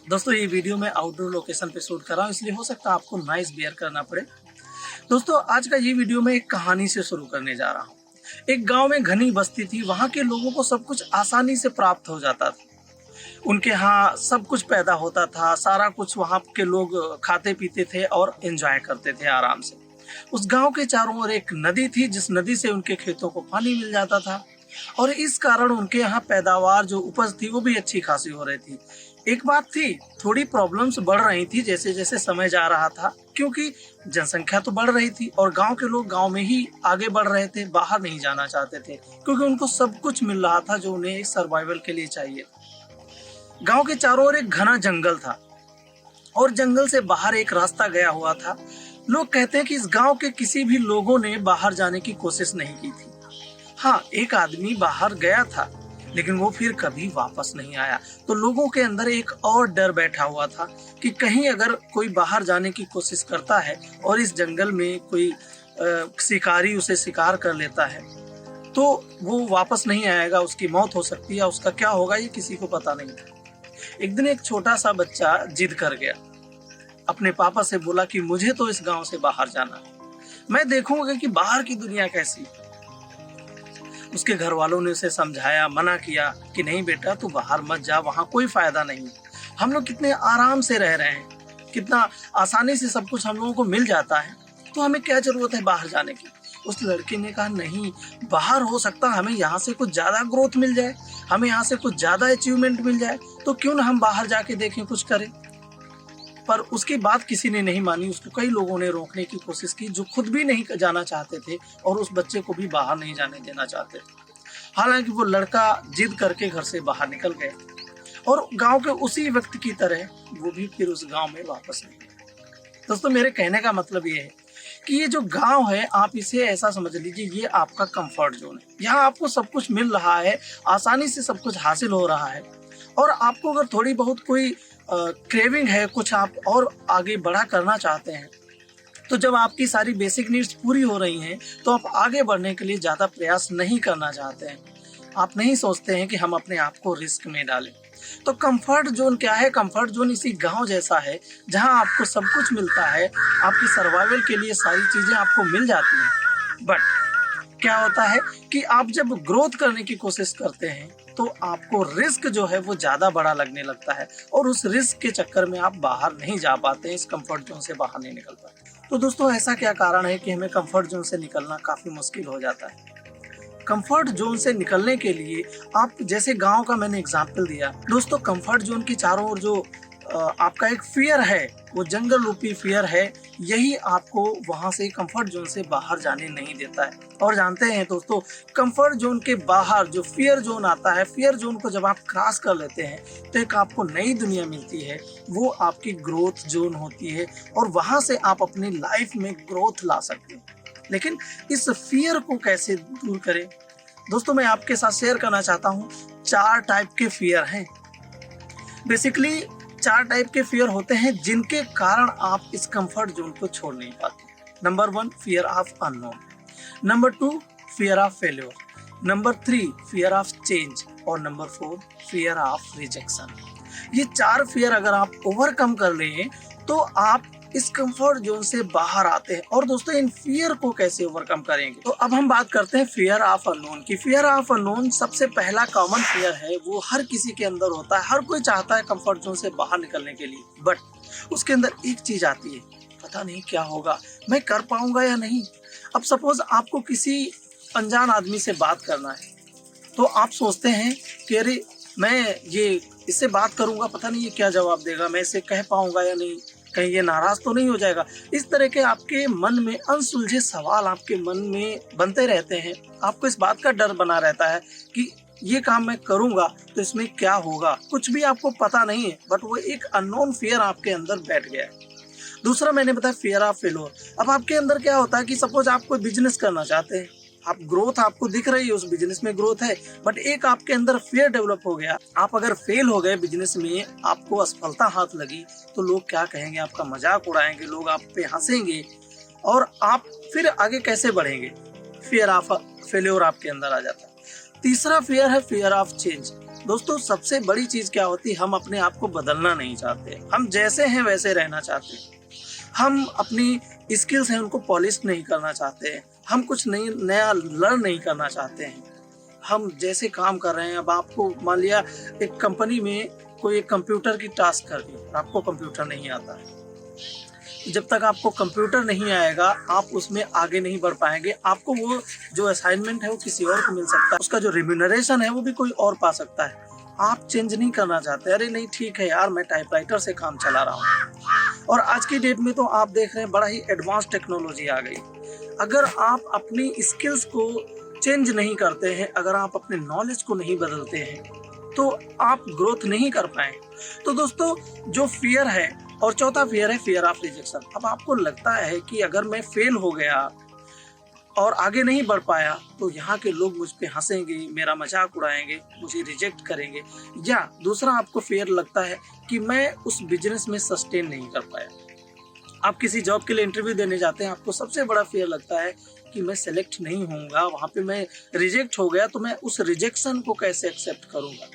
दोस्तों ये वीडियो मैं आउटडोर लोकेशन पे शूट कर रहा हूँ, इसलिए हो सकता है आपको नॉइस बियर करना पड़े। दोस्तों आज का ये वीडियो मैं एक कहानी से शुरू करने जा रहा हूँ। एक गांव में घनी बस्ती थी, वहां के लोगों को सब कुछ आसानी से प्राप्त हो जाता था। उनके यहाँ सब कुछ पैदा होता था, सारा कुछ वहां के लोग खाते पीते थे और एंजॉय करते थे आराम से। उस गांव के चारों ओर एक नदी थी, जिस नदी से उनके खेतों को पानी मिल जाता था और इस कारण उनके यहाँ पैदावार जो उपज थी वो भी अच्छी खासी हो रही थी। एक बात थी, थोड़ी प्रॉब्लम्स बढ़ रही थी जैसे जैसे समय जा रहा था, क्योंकि जनसंख्या तो बढ़ रही थी और गांव के लोग गांव में ही आगे बढ़ रहे थे, बाहर नहीं जाना चाहते थे क्योंकि उनको सब कुछ मिल रहा था जो उन्हें सर्वाइवल के लिए चाहिए। गांव के चारों ओर एक घना जंगल था और जंगल से बाहर एक रास्ता गया हुआ था। लोग कहते हैं कि इस गांव के किसी भी लोगों ने बाहर जाने की कोशिश नहीं की थी। हाँ, एक आदमी बाहर गया था लेकिन वो फिर कभी वापस नहीं आया। तो लोगों के अंदर एक और डर बैठा हुआ था कि कहीं अगर कोई बाहर जाने की कोशिश करता है और इस जंगल में कोई शिकारी उसे शिकार कर लेता है तो वो वापस नहीं आएगा, उसकी मौत हो सकती है, उसका क्या होगा ये किसी को पता नहीं था। एक दिन एक छोटा सा बच्चा जिद कर गया, अपने पापा से बोला कि मुझे तो इस गांव से बाहर जाना है, मैं देखूंगा कि बाहर की दुनिया कैसी है। उसके घर वालों ने उसे समझाया, मना किया कि नहीं बेटा तू बाहर मत जा, वहां कोई फायदा नहीं। हम लोग कितने आराम से रह रहे हैं, कितना आसानी से सब कुछ हम लोगों को मिल जाता है, तो हमें क्या जरूरत है बाहर जाने की। उस लड़के ने कहा नहीं, बाहर हो सकता हमें यहाँ से कुछ ज्यादा ग्रोथ मिल जाए, हमें यहाँ से कुछ ज्यादा अचीवमेंट मिल जाए, तो क्यों ना हम बाहर जाके देखें, कुछ करें। पर उसकी बात किसी ने नहीं मानी। उसको कई लोगों ने रोकने की कोशिश की जो खुद भी नहीं जाना चाहते थे और उस बच्चे को भी बाहर नहीं जाने देना चाहते थे। हालांकि वो लड़का जिद करके घर से बाहर निकल गया और गांव के उसी व्यक्ति की तरह वो भी फिर उस गांव में वापस नहीं गया। दोस्तों मेरे कहने का मतलब ये है कि ये जो गांव है, आप इसे ऐसा समझ लीजिए, ये आपका कंफर्ट जोन है। यहाँ आपको सब कुछ मिल रहा है, आसानी से सब कुछ हासिल हो रहा है और आपको अगर थोड़ी बहुत कोई क्रेविंग है, कुछ आप और आगे बढ़ा करना चाहते हैं, तो जब आपकी सारी बेसिक नीड्स पूरी हो रही हैं तो आप आगे बढ़ने के लिए ज़्यादा प्रयास नहीं करना चाहते हैं। आप नहीं सोचते हैं कि हम अपने आप को रिस्क में डालें। तो कंफर्ट जोन क्या है? कंफर्ट जोन इसी गांव जैसा है जहां आपको सब कुछ मिलता है, आपकी सर्वाइवल के लिए सारी चीज़ें आपको मिल जाती हैं। बट क्या होता है कि आप जब ग्रोथ करने की कोशिश करते हैं तो आपको रिस्क जो है वो ज्यादा बड़ा लगने लगता है और उस रिस्क के चक्कर में आप बाहर नहीं जा पाते हैं, इस कंफर्ट जोन से बाहर नहीं निकल पाते। तो दोस्तों ऐसा क्या कारण है कि हमें कंफर्ट जोन से निकलना काफी मुश्किल हो जाता है? कंफर्ट जोन से निकलने के लिए आप, जैसे गांव का मैंने एग्जांपल दिया, दोस्तों कंफर्ट जोन के चारों ओर जो आपका एक फियर है, वो जंगल रूपी फियर है, यही आपको वहां से कंफर्ट जोन से बाहर जाने नहीं देता है। और जानते हैं दोस्तों, कंफर्ट जोन के बाहर जो फियर जोन आता है, फियर जोन को जब आप क्रॉस कर लेते हैं तो एक आपको नई दुनिया मिलती है, वो आपकी ग्रोथ जोन होती है और वहां से आप अपनी लाइफ में ग्रोथ ला सकते हैं। लेकिन इस फियर को कैसे दूर करें? दोस्तों मैं आपके साथ शेयर करना चाहता हूँ, 4 टाइप के फियर हैं। बेसिकली 4 टाइप के फियर होते हैं जिनके कारण आप इस कंफर्ट जोन को छोड़ नहीं पाते। Number 1, fear of unknown. Number 2, fear of failure. Number 3, fear of change. और नंबर 4, फियर ऑफ रिजेक्शन। ये 4 फियर अगर आप ओवरकम कर लें तो आप इस कंफर्ट जोन से बाहर आते हैं। और दोस्तों इन फियर को कैसे ओवरकम करेंगे? तो अब हम बात करते हैं फियर ऑफ अननोन की। फियर ऑफ अननोन सबसे पहला कॉमन फियर है, वो हर किसी के अंदर होता है, हर कोई चाहता है कंफर्ट जोन से बाहर निकलने के लिए। बट उसके अंदर एक चीज आती है, पता नहीं क्या होगा, मैं कर पाऊंगा या नहीं। अब सपोज आपको किसी अनजान आदमी से बात करना है तो आप सोचते हैं कि अरे मैं ये इससे बात करूंगा, पता नहीं ये क्या जवाब देगा, मैं इसे कह पाऊंगा या नहीं, कहीं ये नाराज तो नहीं हो जाएगा। इस तरह के आपके मन में अनसुलझे सवाल आपके मन में बनते रहते हैं। आपको इस बात का डर बना रहता है कि ये काम मैं करूंगा तो इसमें क्या होगा, कुछ भी आपको पता नहीं है, बट वो एक अननोन फियर आपके अंदर बैठ गया है। दूसरा मैंने बताया फियर ऑफ फेल्योर। अब आपके अंदर क्या होता है कि सपोज आप कोई बिजनेस करना चाहते हैं, आप ग्रोथ आपको दिख रही है, उस बिजनेस में ग्रोथ है, बट एक आपके अंदर फियर डेवलप हो गया। आप अगर फेल हो गए बिजनेस में, आपको असफलता हाथ लगी तो लोग क्या कहेंगे, आपका मजाक उड़ाएंगे, लोग आप पे हंसेंगे और आप फिर आगे कैसे बढ़ेंगे? फियर ऑफ फेल्योर आपके अंदर आ जाता है। तीसरा फियर है फियर ऑफ चेंज। दोस्तों सबसे बड़ी चीज क्या होती है, हम अपने आप को बदलना नहीं चाहते, हम जैसे हैं वैसे रहना चाहते हैं। हम अपनी स्किल्स हैं उनको पॉलिश नहीं करना चाहते हैं, हम कुछ नया लर्न नहीं करना चाहते हैं। हम जैसे काम कर रहे हैं, अब आपको मान लिया एक कंपनी में कोई एक कंप्यूटर की टास्क कर दी, आपको कंप्यूटर नहीं आता है, जब तक आपको कंप्यूटर नहीं आएगा आप उसमें आगे नहीं बढ़ पाएंगे। आपको वो जो असाइनमेंट है वो किसी और को मिल सकता है, उसका जो रिम्यूनरेशन है वो भी कोई और पा सकता है। आप चेंज नहीं करना चाहते, अरे नहीं ठीक है यार मैं टाइपराइटर से काम चला रहा हूँ। और आज की डेट में तो आप देख रहे हैं बड़ा ही एडवांस टेक्नोलॉजी आ गई। अगर आप अपनी स्किल्स को चेंज नहीं करते हैं, अगर आप अपने नॉलेज को नहीं बदलते हैं तो आप ग्रोथ नहीं कर पाए। तो दोस्तों जो फियर है, और चौथा फियर है फियर ऑफ रिजेक्शन। अब आपको लगता है कि अगर मैं फेल हो गया और आगे नहीं बढ़ पाया तो यहाँ के लोग मुझ पे हंसेंगे, मेरा मजाक उड़ाएंगे, मुझे रिजेक्ट करेंगे। या दूसरा आपको फेयर लगता है कि मैं उस बिजनेस में सस्टेन नहीं कर पाया। आप किसी जॉब के लिए इंटरव्यू देने जाते हैं, आपको सबसे बड़ा फेयर लगता है कि मैं सेलेक्ट नहीं होऊंगा, वहां पे मैं रिजेक्ट हो गया तो मैं उस रिजेक्शन को कैसे एक्सेप्ट करूंगा।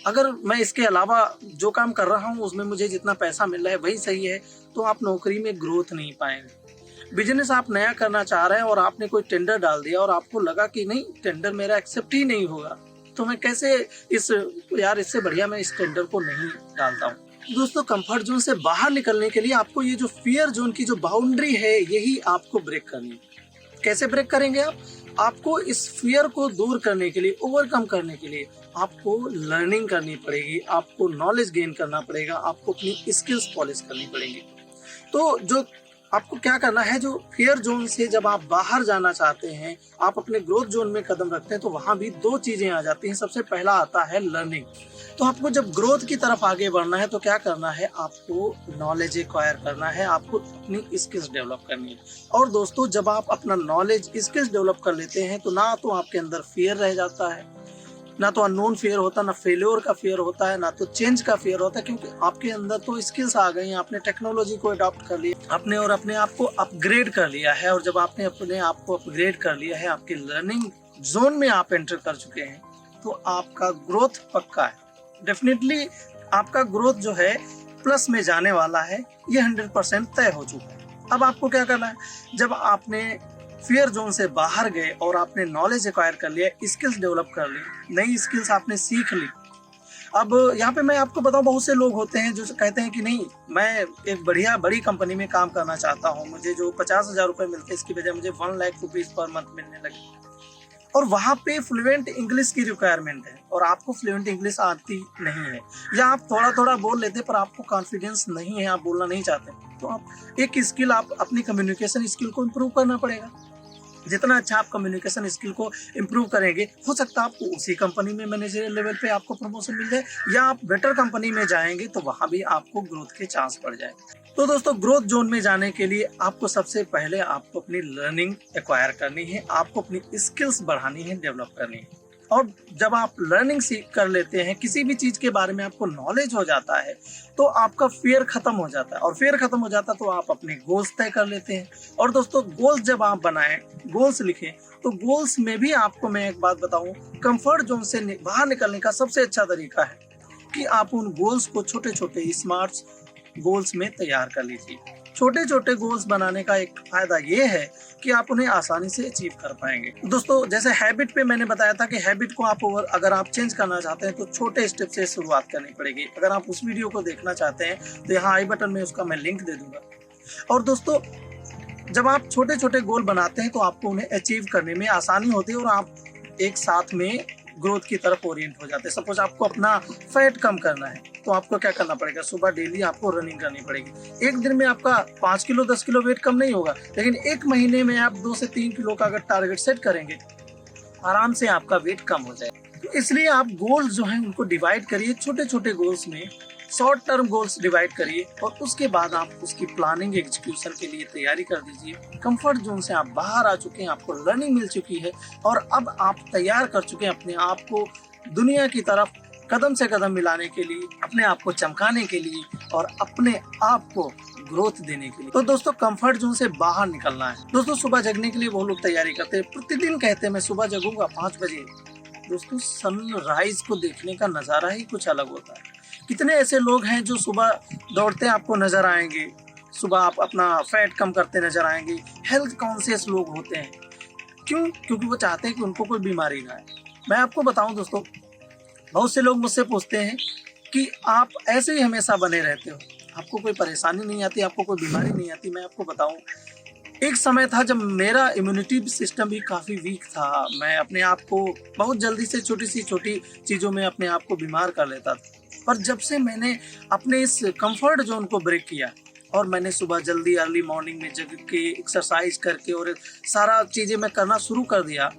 अगर मैं इसके अलावा जो काम कर रहा हूँ उसमें मुझे जितना पैसा मिल रहा है वही सही है, तो आप नौकरी में ग्रोथ नहीं पाएंगे। बिजनेस आप नया करना चाह रहे हैं और आपने कोई टेंडर डाल दिया और आपको लगा कि नहीं टेंडर मेरा एक्सेप्ट ही नहीं होगा, तो मैं कैसे इससे बढ़िया मैं इस टेंडर को नहीं डालता हूँ। दोस्तों कंफर्ट जोन से बाहर निकलने के लिए आपको ये जो फियर जोन की जो बाउंड्री है यही आपको ब्रेक करनी है। कैसे ब्रेक करेंगे आप? आपको इस फियर को दूर करने के लिए, ओवरकम करने के लिए आपको लर्निंग करनी पड़ेगी, आपको नॉलेज गेन करना पड़ेगा, आपको अपनी स्किल्स पॉलिश करनी पड़ेगी। तो जो आपको क्या करना है, जो फियर जोन से जब आप बाहर जाना चाहते हैं, आप अपने ग्रोथ जोन में कदम रखते हैं, तो वहां भी दो चीजें आ जाती हैं। सबसे पहला आता है लर्निंग। तो आपको जब ग्रोथ की तरफ आगे बढ़ना है तो क्या करना है, आपको नॉलेज एक्वायर करना है, आपको अपनी स्किल्स डेवलप करनी है। और दोस्तों जब आप अपना नॉलेज स्किल्स डेवलप कर लेते हैं तो ना तो आपके अंदर फियर रह जाता है, ना तो अननोन फियर होता, ना फेल्योर का फियर होता है, ना तो चेंज का फियर होता है, क्योंकि आपके अंदर तो स्किल्स आ गई हैं, आपने टेक्नोलॉजी को अडॉप्ट कर लिया, आपने और अपने आप को अपग्रेड कर लिया है। और जब आपने अपने आप को अपग्रेड कर लिया है, आपके लर्निंग जोन में आप एंटर कर चुके हैं, तो आपका ग्रोथ पक्का है। डेफिनेटली आपका ग्रोथ जो है प्लस में जाने वाला है, ये 100% तय हो चुका है। अब आपको क्या करना है, जब आपने फियर जोन से बाहर गए और आपने नॉलेज एक्वायर कर लिया, स्किल्स डेवलप कर ली, नई स्किल्स आपने सीख ली। अब यहाँ पे मैं आपको बताऊं, बहुत से लोग होते हैं जो कहते हैं कि नहीं मैं एक बड़ी कंपनी में काम करना चाहता हूँ, मुझे जो 50,000 रुपए मिलते हैं इसकी वजह मुझे 1 लाख रुपीज पर मंथ मिलने लगे। और वहां पे फ्लुएंट इंग्लिश की रिक्वायरमेंट है और आपको फ्लुएंट इंग्लिश आती नहीं है, या आप थोड़ा थोड़ा बोल लेते पर आपको कॉन्फिडेंस नहीं है, आप बोलना नहीं चाहते, तो आप एक स्किल, आप अपनी कम्युनिकेशन स्किल को इम्प्रूव करना पड़ेगा। जितना अच्छा आप कम्युनिकेशन स्किल को इम्प्रूव करेंगे, हो सकता है आपको उसी कंपनी में मैनेजरियल लेवल पे आपको प्रमोशन मिल जाए, या आप बेटर कंपनी में जाएंगे तो वहां भी आपको ग्रोथ के चांस बढ़ जाए। तो दोस्तों ग्रोथ जोन में जाने के लिए आपको सबसे पहले आपको अपनी लर्निंग एक्वायर करनी है, आपको अपनी स्किल्स बढ़ानी है, डेवलप करनी है। और जब आप लर्निंग सीख कर लेते हैं, किसी भी चीज के बारे में आपको नॉलेज हो जाता है, तो आपका फियर खत्म हो जाता है। और फियर खत्म हो जाता है तो आप अपने गोल्स तय कर लेते हैं। और दोस्तों गोल्स जब आप बनाएं, गोल्स लिखें, तो गोल्स में भी आपको मैं एक बात बताऊं, कंफर्ट जोन से बाहर निकलने का सबसे अच्छा तरीका है कि आप उन गोल्स को छोटे छोटे स्मार्ट गोल्स में तैयार कर लीजिए। छोटे छोटे गोल्स बनाने का एक फायदा ये है कि आप उन्हें आसानी से अचीव कर पाएंगे। दोस्तों जैसे हैबिट पे मैंने बताया था कि हैबिट को आप अगर आप चेंज करना चाहते हैं तो छोटे स्टेप से शुरुआत करनी पड़ेगी। अगर आप उस वीडियो को देखना चाहते हैं तो यहाँ आई बटन में उसका मैं लिंक दे दूंगा। और दोस्तों जब आप छोटे छोटे गोल बनाते हैं तो आपको उन्हें अचीव करने में आसानी होती है और आप एक साथ में ग्रोथ की तरफ ओरिएंट हो जाते हैं। सपोज आपको अपना फैट कम करना है तो आपको क्या करना पड़ेगा, सुबह डेली आपको रनिंग करनी पड़ेगी। एक दिन में आपका 5 किलो 10 किलो वेट कम नहीं होगा, लेकिन एक महीने में आप 2 से 3 किलो का अगर टारगेट सेट करेंगे, आराम से आपका वेट कम हो जाएगा। तो इसलिए आप गोल्स जो हैं उनको डिवाइड करिए, छोटे छोटे गोल्स में शॉर्ट टर्म गोल्स डिवाइड करिए और उसके बाद आप उसकी प्लानिंग एग्जीक्यूशन के लिए तैयारी कर दीजिए। कंफर्ट जोन से आप बाहर आ चुके हैं, आपको लर्निंग मिल चुकी है और अब आप तैयार कर चुके हैं अपने आप को दुनिया की तरफ कदम से कदम मिलाने के लिए, अपने आप को चमकाने के लिए और अपने आप को ग्रोथ देने के लिए। तो दोस्तों कंफर्ट जोन से बाहर निकलना है। दोस्तों सुबह जगने के लिए वो लोग तैयारी करते हैं, प्रतिदिन कहते हैं मैं सुबह जगूंगा 5 बजे, दोस्तों सनराइज को देखने का नज़ारा ही कुछ अलग होता है। कितने ऐसे लोग हैं जो सुबह दौड़ते आपको नजर आएंगे, सुबह आप अपना फैट कम करते नजर आएंगे। हेल्थ कॉन्शियस लोग होते हैं, क्यों? क्योंकि वो चाहते हैं कि उनको कोई बीमारी ना आए। मैं आपको बताऊं दोस्तों, बहुत से लोग मुझसे पूछते हैं कि आप ऐसे ही हमेशा बने रहते हो, आपको कोई परेशानी नहीं आती, आपको कोई बीमारी नहीं आती। मैं आपको बताऊं, एक समय था जब मेरा इम्यूनिटी सिस्टम भी काफ़ी वीक था। मैं अपने आप को बहुत जल्दी से छोटी सी छोटी चीज़ों में अपने आप को बीमार कर लेता था। पर जब से मैंने अपने इस कंफर्ट जोन को ब्रेक किया और मैंने सुबह जल्दी अर्ली मॉर्निंग में जग के एक्सरसाइज करके और सारा चीज़ें मैं करना शुरू कर दिया,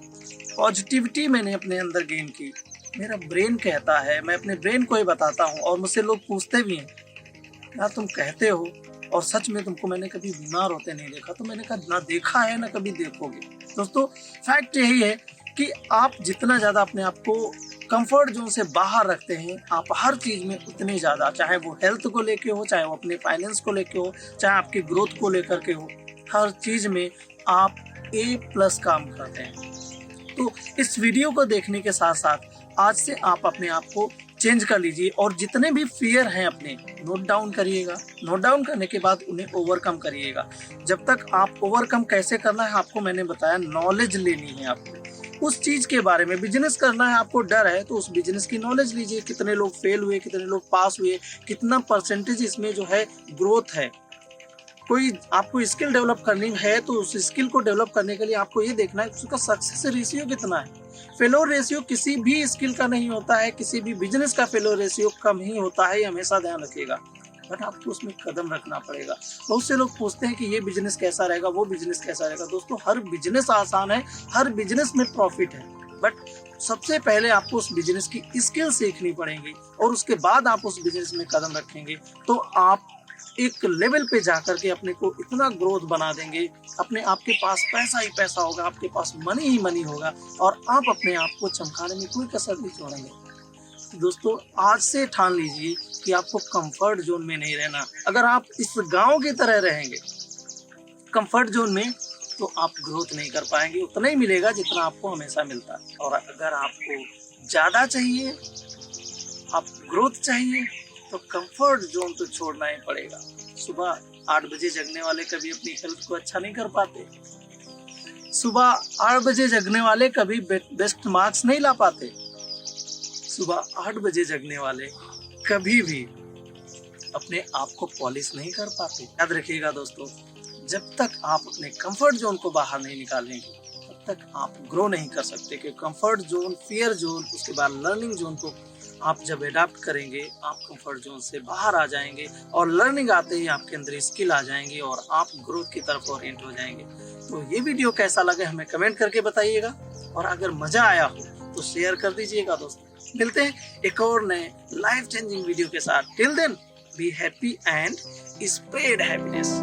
पॉजिटिविटी मैंने अपने अंदर गेन की। मेरा ब्रेन कहता है, मैं अपने ब्रेन को ही बताता हूँ और मुझसे लोग पूछते भी हैं, यार तुम कहते हो और सच में तुमको मैंने कभी बीमार होते नहीं देखा। तो मैंने कहा ना देखा है ना कभी देखोगे। दोस्तों फैक्ट यही है कि आप जितना ज़्यादा अपने आप को कंफर्ट जोन से बाहर रखते हैं, आप हर चीज़ में उतने ज़्यादा, चाहे वो हेल्थ को लेके हो, चाहे वो अपने फाइनेंस को लेके हो, चाहे आपकी ग्रोथ को लेकर के हो, हर चीज़ में आप A+ काम करते हैं। तो इस वीडियो को देखने के साथ साथ आज से आप अपने आप को चेंज कर लीजिए और जितने भी फियर हैं अपने नोट डाउन करिएगा। नोट डाउन करने के बाद उन्हें ओवरकम करिएगा। जब तक आप ओवरकम कैसे करना है आपको मैंने बताया, नॉलेज लेनी है आपको उस चीज के बारे में। बिजनेस करना है, आपको डर है तो उस बिजनेस की नॉलेज लीजिए, कितने लोग फेल हुए, कितने लोग पास हुए, कितना परसेंटेज इसमें जो है ग्रोथ है। कोई आपको स्किल डेवलप करनी है तो उस स्किल को डेवलप करने के लिए आपको ये देखना है उसका सक्सेस रेशियो कितना है। फेलोर रेशियो किसी भी स्किल का नहीं होता है, किसी भी बिजनेस का फेलोर रेशियो कम ही होता है, ये हमेशा ध्यान रखिएगा। बट आपको उसमें कदम रखना पड़ेगा। बहुत से लोग पूछते हैं कि ये बिजनेस कैसा रहेगा, वो बिजनेस कैसा रहेगा। दोस्तों हर बिजनेस आसान है, हर बिजनेस में प्रॉफिट है, बट सबसे पहले आपको उस बिजनेस की स्किल सीखनी पड़ेगी और उसके बाद आप उस बिजनेस में कदम रखेंगे तो आप एक लेवल पे जाकर के अपने को इतना ग्रोथ बना देंगे, अपने आपके पास पैसा ही पैसा होगा, आपके पास मनी ही मनी होगा और आप अपने आप को चमकाने में कोई कसर नहीं छोड़ेंगे। तो दोस्तों आज से ठान लीजिए कि आपको कंफर्ट जोन में नहीं रहना। अगर आप इस गांव की तरह रहेंगे कंफर्ट जोन में तो आप ग्रोथ नहीं कर पाएंगे, उतना ही मिलेगा जितना आपको हमेशा मिलता है। और अगर आपको ज़्यादा चाहिए, आप ग्रोथ चाहिए तो कंफर्ट जोन तो छोड़ना ही पड़ेगा। सुबह 8 बजे जगने वाले कभी अपनी हेल्थ को अच्छा नहीं कर पाते, सुबह 8 बजे जगने वाले कभी बेस्ट मार्क्स नहीं ला पाते, सुबह 8 बजे जगने वाले कभी भी अपने आप को पॉलिश नहीं कर पाते। याद रखिएगा दोस्तों, जब तक आप अपने कंफर्ट जोन को बाहर नहीं निकालेंगे तब तक आप ग्रो नहीं कर सकते। कि कंफर्ट जोन, फियर जोन, उसके बाद लर्निंग जोन को आप जब अडाप्ट करेंगे आप कंफर्ट जोन से बाहर आ जाएंगे और लर्निंग आते ही आपके अंदर स्किल आ जाएंगी और आप ग्रोथ की तरफ ओरिएंट हो जाएंगे। तो ये वीडियो कैसा लगे हमें कमेंट करके बताइएगा और अगर मजा आया हो तो शेयर कर दीजिएगा। दोस्तों मिलते हैं एक और नए लाइफ चेंजिंग वीडियो के साथ। Till then be happy and spread happiness.